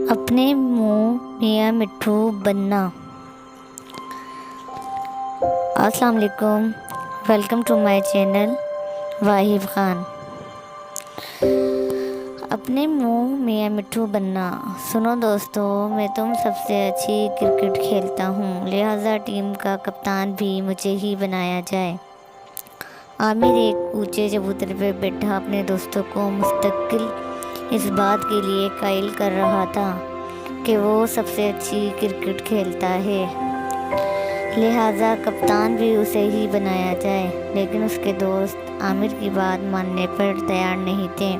اپنے منہ میاں مٹھو بننا۔ السلام علیکم، welcome to my channel Wahab Khan. اپنے منہ میاں مٹھو بننا۔ سنو دوستو، میں تم سب سے اچھی کرکٹ کھیلتا ہوں، لہٰذا ٹیم کا کپتان بھی مجھے ہی بنایا جائے۔ عامر ایک اونچے چبوترے پہ بیٹھا اپنے دوستوں کو مستقل اس بات کے لیے قائل کر رہا تھا کہ وہ سب سے اچھی کرکٹ کھیلتا ہے، لہٰذا کپتان بھی اسے ہی بنایا جائے۔ لیکن اس کے دوست عامر کی بات ماننے پر تیار نہیں تھے،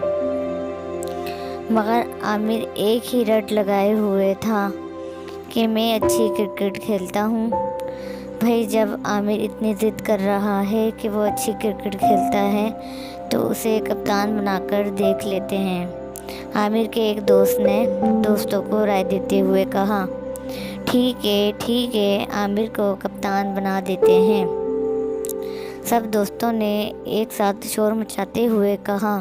مگر عامر ایک ہی رٹ لگائے ہوئے تھا کہ میں اچھی کرکٹ کھیلتا ہوں۔ بھائی، جب عامر اتنی ضد کر رہا ہے کہ وہ اچھی کرکٹ کھیلتا ہے تو اسے کپتان بنا کر دیکھ لیتے ہیں۔ عامر کے ایک دوست نے دوستوں کو رائے دیتے ہوئے کہا، ٹھیک ہے، عامر کو کپتان بنا دیتے ہیں۔ سب دوستوں نے ایک ساتھ شور مچاتے ہوئے کہا،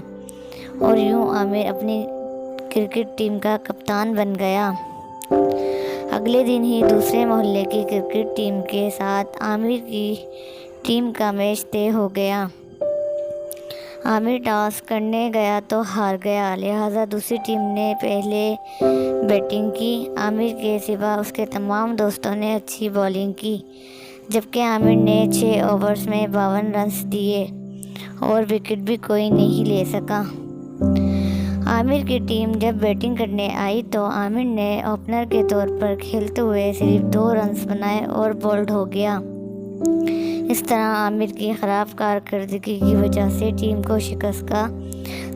اور یوں عامر اپنی کرکٹ ٹیم کا کپتان بن گیا۔ اگلے دن ہی دوسرے محلے کی کرکٹ ٹیم کے ساتھ عامر کی ٹیم کا میچ طے ہو گیا۔ عامر ٹاس کرنے گیا تو ہار گیا، لہٰذا دوسری ٹیم نے پہلے بیٹنگ کی۔ عامر کے سوا اس کے تمام دوستوں نے اچھی بالنگ کی، جبکہ عامر نے 6 اوورز میں 52 رنز دیے اور وکٹ بھی کوئی نہیں لے سکا۔ عامر کی ٹیم جب بیٹنگ کرنے آئی تو عامر نے اوپنر کے طور پر کھیلتے ہوئے صرف 2 رنز بنائے اور بولڈ ہو گیا۔ اس طرح عامر کی خراب کارکردگی کی وجہ سے ٹیم کو شکست کا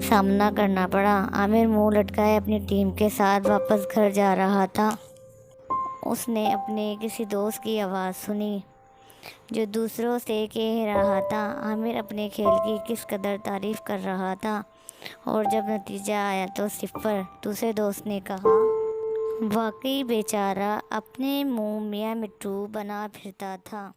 سامنا کرنا پڑا۔ عامر منہ لٹکائے اپنی ٹیم کے ساتھ واپس گھر جا رہا تھا۔ اس نے اپنے کسی دوست کی آواز سنی جو دوسروں سے کہہ رہا تھا عامر اپنے کھیل کی کس قدر تعریف کر رہا تھا، اور جب نتیجہ آیا تو 0۔ دوسرے دوست نے کہا، واقعی بیچارہ اپنے منہ میاں مٹھو بنا پھرتا تھا۔